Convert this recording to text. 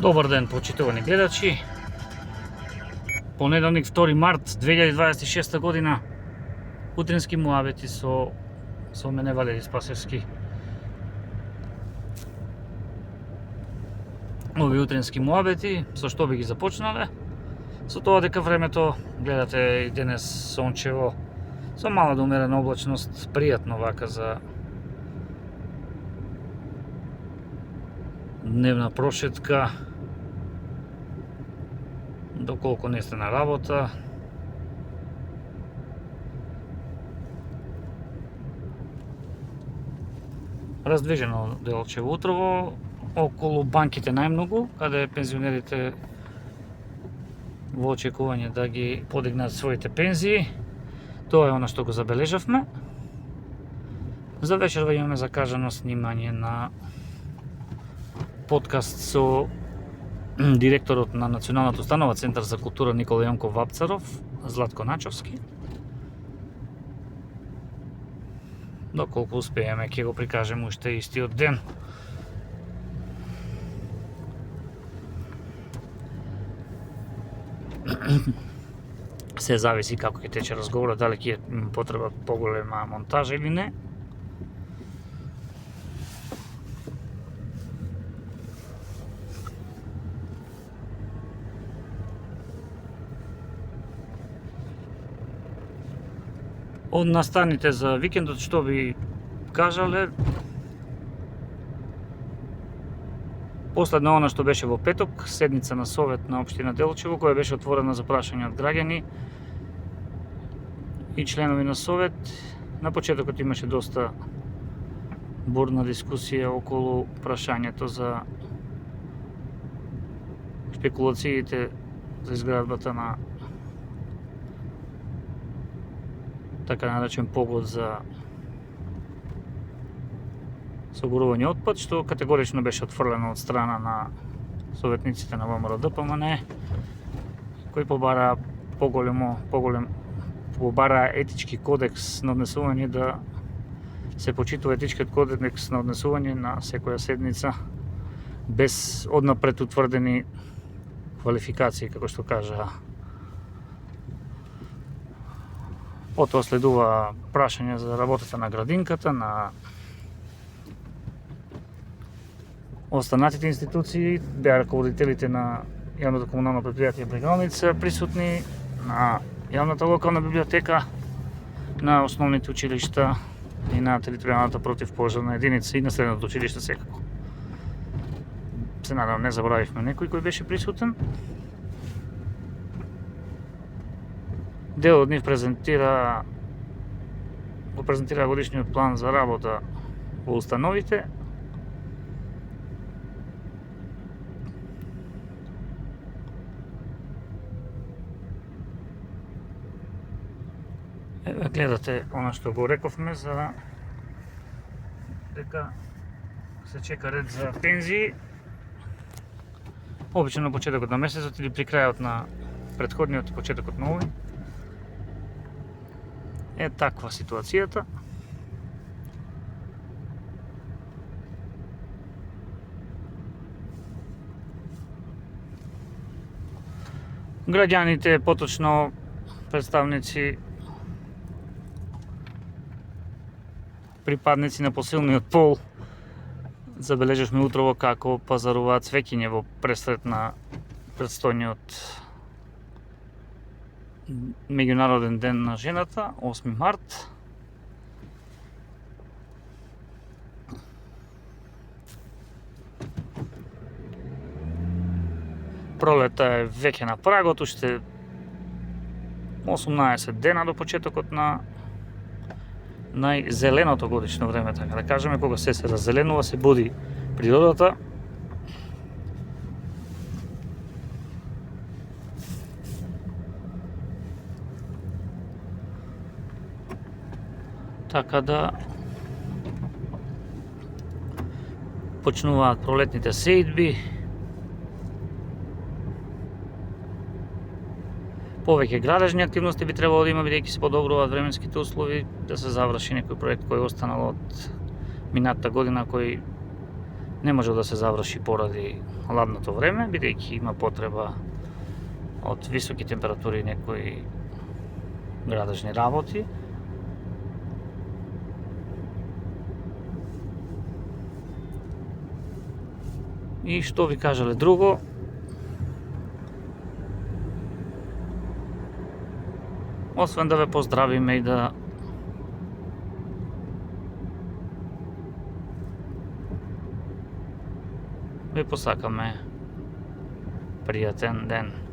Добар ден, почитувани гледачи. Понеделник 2 март 2026 година. Утрински муабети со мене Валери Спасевски. Ови утрински муабети, со што би ги започнале? Со тоа дека времето, гледате и денес сончево, со мала до умерена облачност, пријатно вака за дневна прошетка, доколку не сте на работа. Раздвижено делчево утрово, околу банките најмногу, каде пензионерите во очекување да ги подигнат своите пензии. Тоа е она што го забележавме. За вечерва имаме закажано снимање на подкаст со директорот на Националната установа Центар за култура Никола Јонков Вапцаров, Златко Начовски. Доколку успееме, ќе го прикажеме уште истиот ден. Се зависи како ќе тече разговорот, дали ќе потреба поголема монтажа или не. Од настаните за викендот што би кажале, последно она што беше во петок, седница на Совет на општина Делчево, која беше отворена за прашање од граѓани и членови на Совет. На почетокот имаше доста бурна дискусија околу прашањето за спекулациите за изградбата на така наречен погод за согорување отпад, што категорично беше отфрлено од страна на советниците на ВМРО ДПМН, кои побара етички кодекс на однесување, да се почитува етичкиот кодекс на однесување на секоја седница без однапред утврдени квалификации, како што кажа. Потоа следува прашање за работата на градинката, на останатите институции, беа раководителите на јавното комунално предпријатие Брегалница присутни, на јавната локална библиотека, на основните училишта и на територијалната противпожарна единица и на средното училиште секако. Се надам не заборавивме некој кој беше присутен. Дел од нив презентира годишниот план за работа во установите. Еве гледате она што го рековме за дека се чека ред за пензии. Обично на почетокот на месецот или при крајот на претходниот и почетокот на овој. Е таква ситуацијата. Граѓаните, поточно представници, припадници на посилниот пол, забележавме утрово како пазаруваат цвеќиње во пресред на предстојниот Меѓународен ден на жената, 8 март. Пролета е веќе на прагот, уште 18 дена до почетокот на најзеленото годишно време, така да кажеме, кога се раззеленува, се буди природата. Така да почнуваат пролетните сеидби. Повеќе градежни активности би требало да има, бидејќи се подобруваат временските услови, да се заврши некој проект кој останал од минатата година, кој не може да се заврши поради ладното време, бидејќи има потреба од високи температури и некои градежни работи. И што ви кажале друго, освен да ве поздравиме и да ви посакаме пријатен ден.